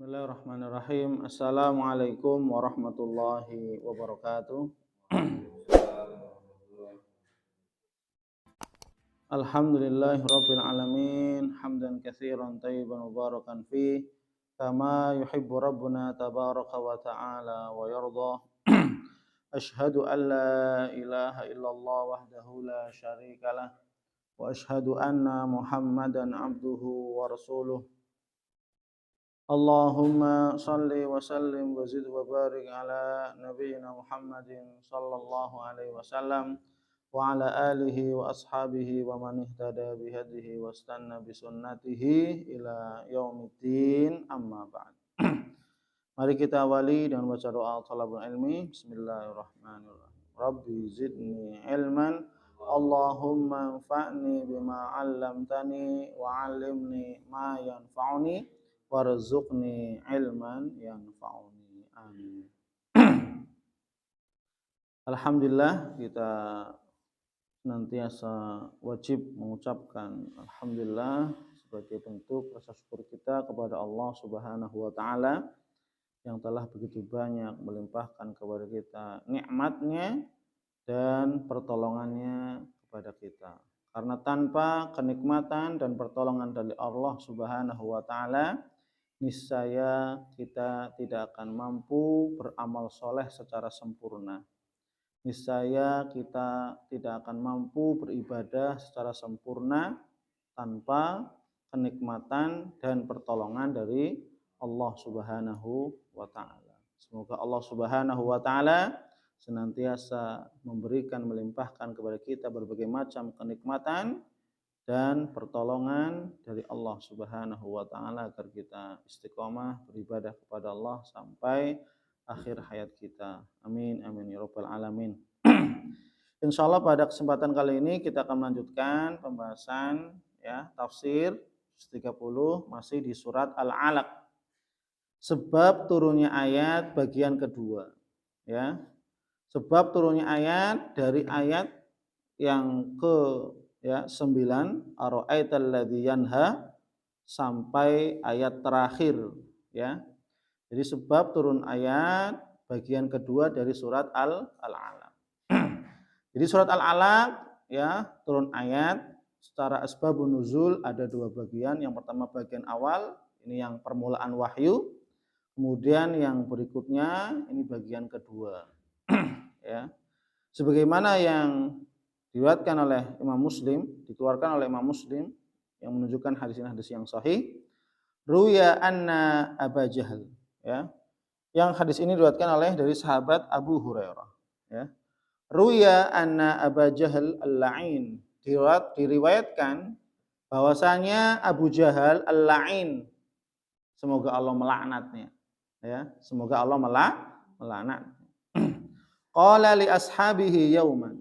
Bismillahirrahmanirrahim. Assalamualaikum warahmatullahi wabarakatuh. Alhamdulillahi rabbil alamin. Hamdan katsiran tayyiban mubarakan fi kama yuhibbu rabbuna tabaraka wa ta'ala wa yarda. Ashhadu an la ilaha illallah wahdahu la syarikalah wa ashhadu anna Muhammadan abduhu wa rasuluh. Allahumma salli wa sallim wa zid wa barik ala nabiyyina Muhammadin sallallahu alaihi wasallam wa ala alihi wa ashabihi wa man ihtada bihadihi wa istanna bi sunnatihi ila yaumiddin, amma ba'd. Mari kita awali dengan baca doa talabul ilmi. Bismillahirrahmanirrahim. Rabbi zidni ilman, Allahumma anfa'ni bima 'allamtani wa 'allimni ma yanfa'uni warzuqni ilman yanfa'uni. Amin. Alhamdulillah, kita senantiasa wajib mengucapkan alhamdulillah sebagai bentuk rasa syukur kita kepada Allah Subhanahu wa taala yang telah begitu banyak melimpahkan kepada kita nikmatnya dan pertolongannya kepada kita. Karena tanpa kenikmatan dan pertolongan dari Allah Subhanahu wa taala, niscaya kita tidak akan mampu beramal soleh secara sempurna. Niscaya kita tidak akan mampu beribadah secara sempurna tanpa kenikmatan dan pertolongan dari Allah Subhanahu wa taala. Semoga Allah Subhanahu wa taala senantiasa memberikan, melimpahkan kepada kita berbagai macam kenikmatan dan pertolongan dari Allah Subhanahu wa taala agar kita istiqomah beribadah kepada Allah sampai akhir hayat kita. Amin amin ya rabbal alamin. Insyaallah pada kesempatan kali ini kita akan melanjutkan pembahasan tafsir 30 masih di surat Al-Alaq. Sebab turunnya ayat bagian kedua, ya. Sebab turunnya ayat dari ayat yang ke 9 ara'aital ladzi yanha sampai ayat terakhir, ya. Jadi sebab turun ayat bagian kedua dari surat Al-Alaq. Jadi surat Al-Alaq turun ayat secara asbabun nuzul ada dua bagian. Yang pertama bagian awal, ini yang permulaan wahyu. Kemudian yang berikutnya ini bagian kedua. Ya. Sebagaimana yang diriwayatkan oleh Imam Muslim, dikeluarkan oleh Imam Muslim yang menunjukkan hadis yang sahih. Ruya anna Aba Jahal, ya. Yang hadis ini diriwayatkan oleh dari sahabat Abu Hurairah, ya. Ruya anna Aba Jahal al-la'in, diriwayatkan bahwasanya Abu Jahal al-la'in, semoga Allah melaknatnya, ya. Semoga Allah melaknat. Qala li ashabihi yauman,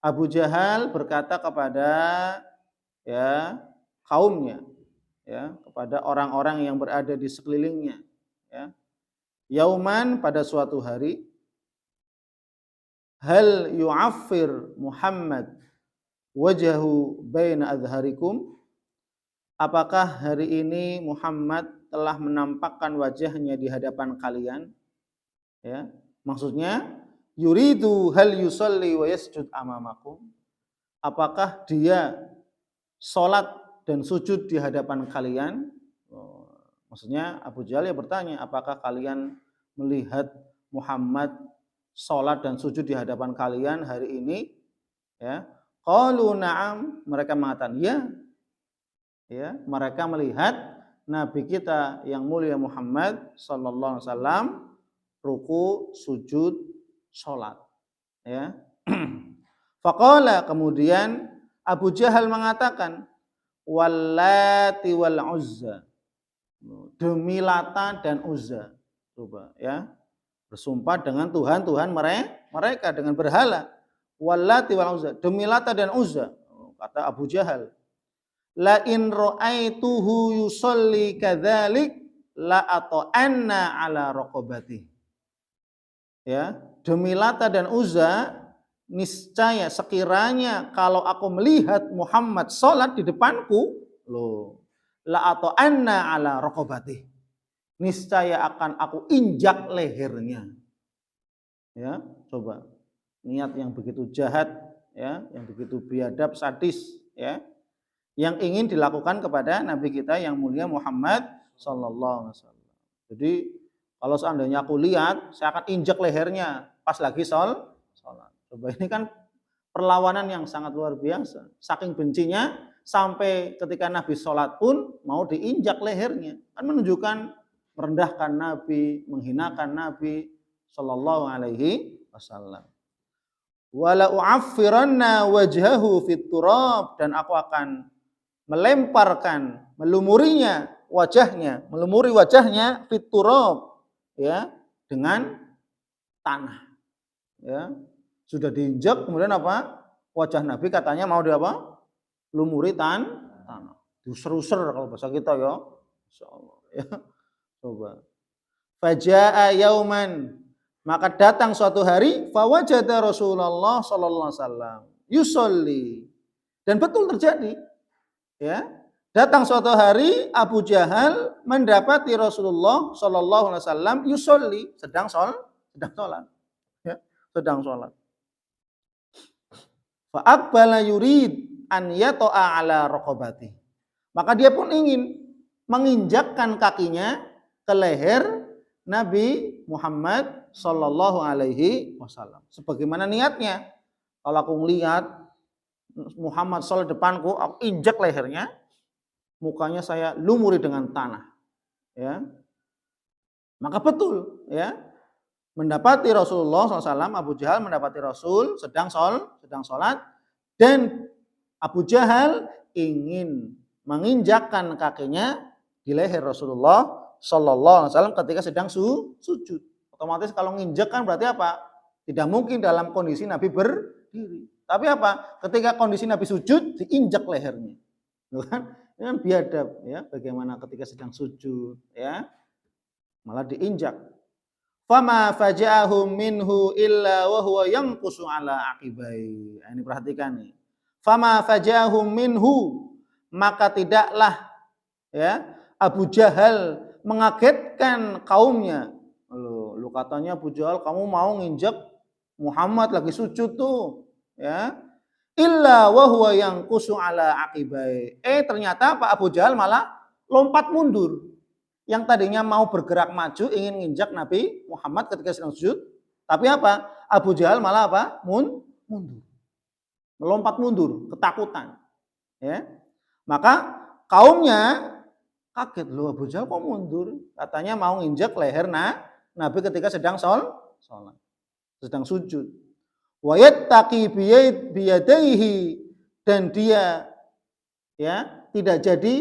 Abu Jahal berkata kepada kaumnya, kepada orang-orang yang berada di sekelilingnya, yauman, pada suatu hari, hal yu'affir Muhammad wajahu baina adharikum, apakah hari ini Muhammad telah menampakkan wajahnya di hadapan kalian, ya. Maksudnya yuridu hal yusalli wa yasjud amamakum, apakah dia salat dan sujud di hadapan kalian? Maksudnya Abu Jahal bertanya, apakah kalian melihat Muhammad salat dan sujud di hadapan kalian hari ini? Ya. Qalu na'am, mereka mengatakan ya. Ya, mereka melihat Nabi kita yang mulia Muhammad sallallahu alaihi wasallam ruku, sujud, salat, ya. Faqala, kemudian Abu Jahal mengatakan, wallati wal uzza, demi Lata dan Uzza. Coba, ya. Bersumpah dengan Tuhan mereka dengan berhala. Wallati wal uzza, demi Lata dan Uzza. Kata Abu Jahal, la in ra'aituhu yusalli kadzalik la ata'anna ala raqabati. Ya, demi Lata dan Uzza, niscaya sekiranya kalau aku melihat Muhammad salat di depanku, la ata'anna ala raqabati, niscaya akan aku injak lehernya. Ya, coba niat yang begitu jahat, ya, yang begitu biadab, sadis, ya, yang ingin dilakukan kepada Nabi kita yang mulia Muhammad Sallallahu Alaihi Wasallam. Jadi kalau seandainya aku lihat, saya akan injak lehernya pas lagi sholat. Coba ini kan perlawanan yang sangat luar biasa. Saking bencinya sampai ketika Nabi sholat pun mau diinjak lehernya. Kan menunjukkan merendahkan Nabi, menghinakan Nabi Sallallahu Alaihi Wasallam. Wala u'affiranna wajhahu fit turab, dan aku akan melemparkan, melumuri wajahnya fit turab, ya, dengan tanah. Ya. Sudah diinjak, kemudian apa? Wajah Nabi katanya mau di apa? Lumuri tanah. Diuser-user kalau bahasa kita ya. Insyaallah ya. Coba. Faja'a yauman, maka datang suatu hari, fawajada Rasulullah sallallahu alaihi wasallam yusolli, dan betul terjadi, ya. Datang suatu hari Abu Jahal mendapati Rasulullah sallallahu alaihi wasallam yusolli, sedang sholat, ya, sedang sholat. Fa aqbala yurid an yata'a ala raqabati, maka dia pun ingin menginjakkan kakinya ke leher Nabi Muhammad Sallallahu Alaihi Wasallam. Sebagaimana niatnya, kalau aku melihat Muhammad sholat depanku, aku injak lehernya, mukanya saya lumuri dengan tanah, ya. Maka betul, ya, mendapati Rasulullah SAW, Abu Jahal mendapati Rasul sedang sholat, dan Abu Jahal ingin menginjakkan kakinya di leher Rasulullah Sallallahu Alaihi Wasallam ketika sedang sujud. Otomatis kalau nginjek kan berarti apa? Tidak mungkin dalam kondisi Nabi berdiri. Tapi apa? Ketika kondisi Nabi sujud, diinjak lehernya. Kan? Ini kan biadab, ya. Bagaimana ketika sedang sujud, ya, malah diinjak. Fama faja'ahum minhu illa wa huwa yanqusu ala aqibai. Ini perhatikan nih. Fama faja'ahum minhu, maka tidaklah, ya, Abu Jahal mengagetkan kaumnya. Lu katanya Abu Jahal, kamu mau nginjek Muhammad lagi sujud tuh, ya. Illa wa huwa yanqusu ala aqibai. Ternyata Pak Abu Jahal malah lompat mundur. Yang tadinya mau bergerak maju ingin nginjak Nabi Muhammad ketika sedang sujud, tapi apa? Abu Jahal malah apa? Mundur. Melompat mundur, ketakutan. Ya. Maka kaumnya kaget, loh Abu Jahal kok mundur? Katanya mau nginjak leher Nabi ketika sedang sholat, sedang sujud. Wa yattaqi biyadaihi, dan dia, ya, tidak jadi,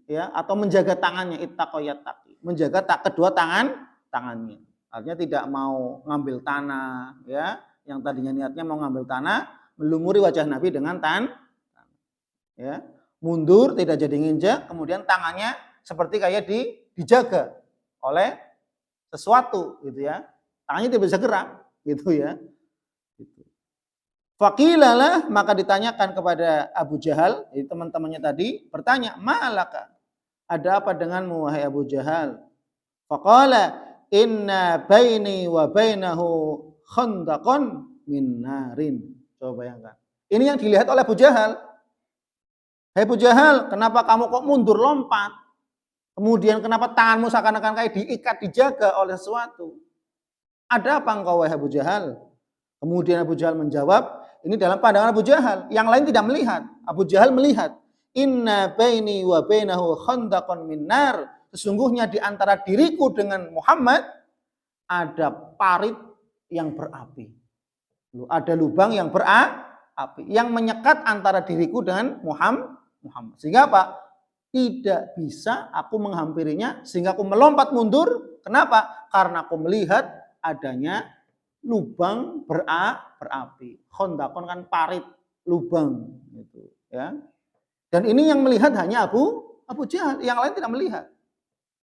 ya, atau menjaga tangannya, ittaqayattaqi, menjaga kedua tangannya. Artinya tidak mau ngambil tanah, ya, yang tadinya niatnya mau ngambil tanah, melumuri wajah Nabi dengan tanah, ya, mundur, tidak jadi nginjak, kemudian tangannya seperti kayak dijaga oleh sesuatu, gitu ya. Tangannya tidak bisa gerak, gitu ya. Gitu. Faqilalah, maka ditanyakan kepada Abu Jahal, jadi teman-temannya tadi bertanya, "Ma'alaka? Ada apa denganmu wahai Abu Jahal?" Faqala, "Inna baini wa bainahu khandaqan min narin." Coba bayangkan. Ini yang dilihat oleh Abu Jahal. "Hai Abu Jahal, kenapa kamu kok mundur lompat? Kemudian kenapa tanganmu seakan-akan kayak diikat, dijaga oleh sesuatu? Ada apa engkau wahai Abu Jahal?" Kemudian Abu Jahal menjawab, ini dalam pandangan Abu Jahal, yang lain tidak melihat. Abu Jahal melihat, "Inna baini wa bainahu khandaqan min nar." Sesungguhnya di antara diriku dengan Muhammad ada parit yang berapi. Ada lubang yang berapi yang menyekat antara diriku dengan Muhammad. Sehingga apa? Tidak bisa aku menghampirinya, sehingga aku melompat mundur. Kenapa? Karena aku melihat adanya lubang berapi. Khondakon kan parit, lubang, gitu, ya. Dan ini yang melihat hanya Abu Jahal, yang lain tidak melihat.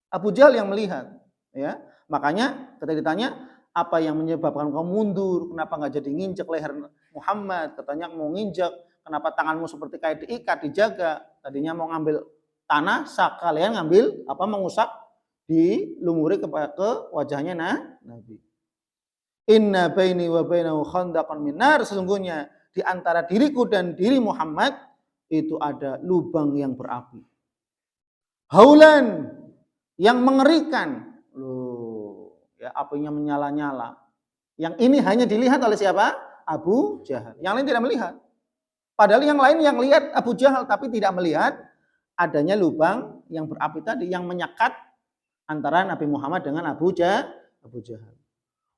Abu Jahal yang melihat, ya. Makanya ketika ditanya, apa yang menyebabkan kamu mundur? Kenapa nggak jadi nginjek leher Muhammad? Katanya mau nginjek, kenapa tanganmu seperti kayak diikat, dijaga? Tadinya mau ngambil tanah, sekalian ngambil apa, mengusap dilumuri ke wajahnya Nabi. Inna baini wa bainahu khandaqan min nar, sesungguhnya di antara diriku dan diri Muhammad itu ada lubang yang berapi. Haulan, yang mengerikan. Loh, ya apinya menyala-nyala. Yang ini hanya dilihat oleh siapa? Abu Jahal. Yang lain tidak melihat. Padahal yang lain yang lihat Abu Jahal tapi tidak melihat adanya lubang yang berapi tadi yang menyekat antara Nabi Muhammad dengan Abu Jahal.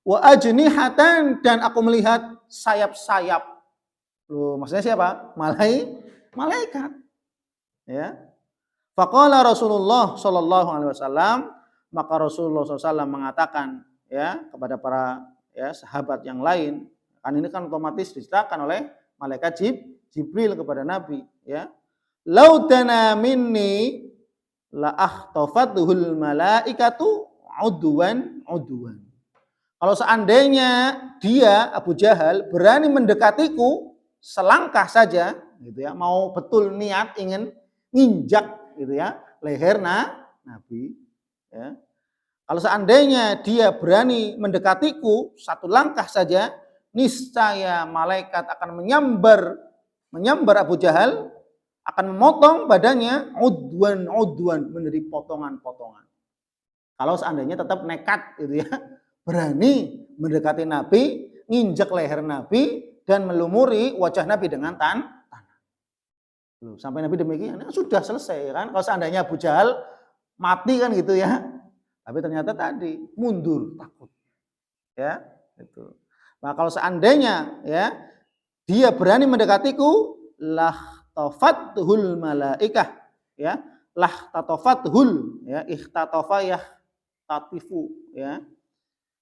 Wa ajnihatan, dan aku melihat sayap-sayap. Loh, maksudnya siapa? Malaikat. Ya. Faqala Rasulullah sallallahu alaihi wasallam, maka Rasulullah SAW mengatakan ya kepada para ya sahabat yang lain, kan ini kan otomatis diceritakan oleh malaikat Jibril kepada Nabi, ya. Lautana minni la akhtafathul malaikatu udwan. Kalau seandainya dia Abu Jahal berani mendekatiku selangkah saja, gitu ya, mau betul niat ingin nginjak, gitu ya, leher Nabi, ya. Kalau seandainya dia berani mendekatiku satu langkah saja, niscaya malaikat akan menyambar Abu Jahal, akan memotong badannya udwan menjadi potongan-potongan. Kalau seandainya tetap nekat, gitu ya, berani mendekati Nabi, nginjak leher Nabi dan melumuri wajah Nabi dengan tanah. Sampai Nabi demikian, sudah selesai kan. Kalau seandainya Abu Jahal mati kan gitu ya. Tapi ternyata tadi mundur, takut. Ya, itu. Nah, kalau seandainya ya dia berani mendekatiku, lah tafathul malaikah, ya. Lah tatafathul, ya, ikhtatafa ya tatifu, ya.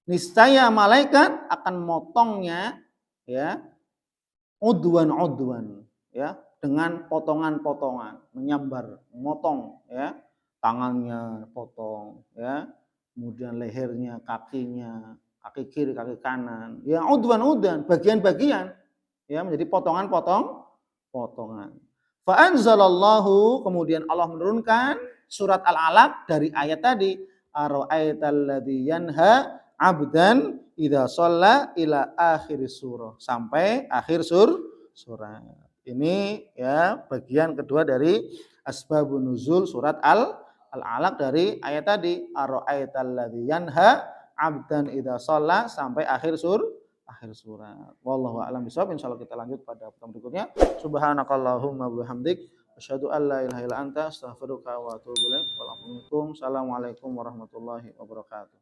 Niscaya malaikat akan motongnya, ya, udwan, ya, dengan potongan-potongan, menyambar, memotong, ya, tangannya potong, ya, kemudian lehernya, kakinya, kaki kiri, kaki kanan, ya, udwan, bagian-bagian, ya, menjadi potongan. Fa anzalallahu, kemudian Allah menurunkan surat Al-Alaq dari ayat tadi, ara'aital ladzi yanha abdan idza shalla ila akhir surah, sampai akhir surah. Ini ya bagian kedua dari asbabun nuzul surat Al-Alaq dari ayat tadi, ara'aital ladzi yanha abdan idza shalla, sampai akhir surat. Wallahu a'lam bishawab. Insyaallah kita lanjut pada pertemuan berikutnya. Subhanakallahumma wa bihamdik asyhadu an la ilaha illa anta astaghfiruka wa atubu ilaik. Assalamualaikum warahmatullahi wabarakatuh.